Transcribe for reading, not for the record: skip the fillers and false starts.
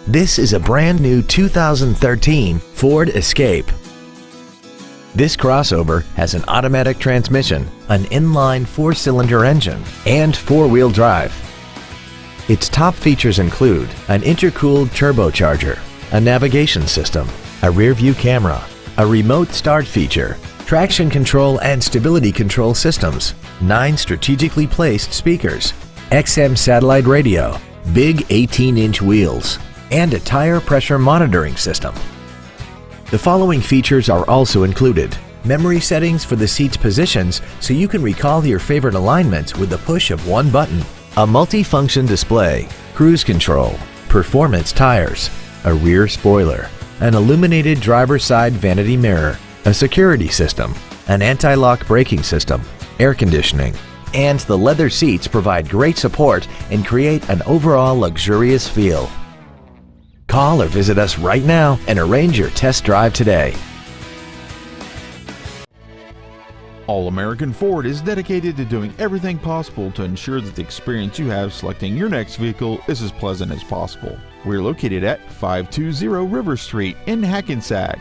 This is a brand new 2013 Ford Escape. This crossover has an automatic transmission, an inline 4-cylinder engine, and 4-wheel drive. Its top features include an intercooled turbocharger, a navigation system, a rear-view camera, a remote start feature, traction control and stability control systems, 9 strategically placed speakers, XM satellite radio, big 18-inch wheels, and a tire pressure monitoring system. The following features are also included: memory settings for the seat's positions so you can recall your favorite alignments with the push of one button, a multi-function display, cruise control, performance tires, a rear spoiler, an illuminated driver's side vanity mirror, a security system, an anti-lock braking system, air conditioning, and the leather seats provide great support and create an overall luxurious feel. Call or visit us right now and arrange your test drive today. All American Ford is dedicated to doing everything possible to ensure that the experience you have selecting your next vehicle is as pleasant as possible. We're located at 520 River Street in Hackensack.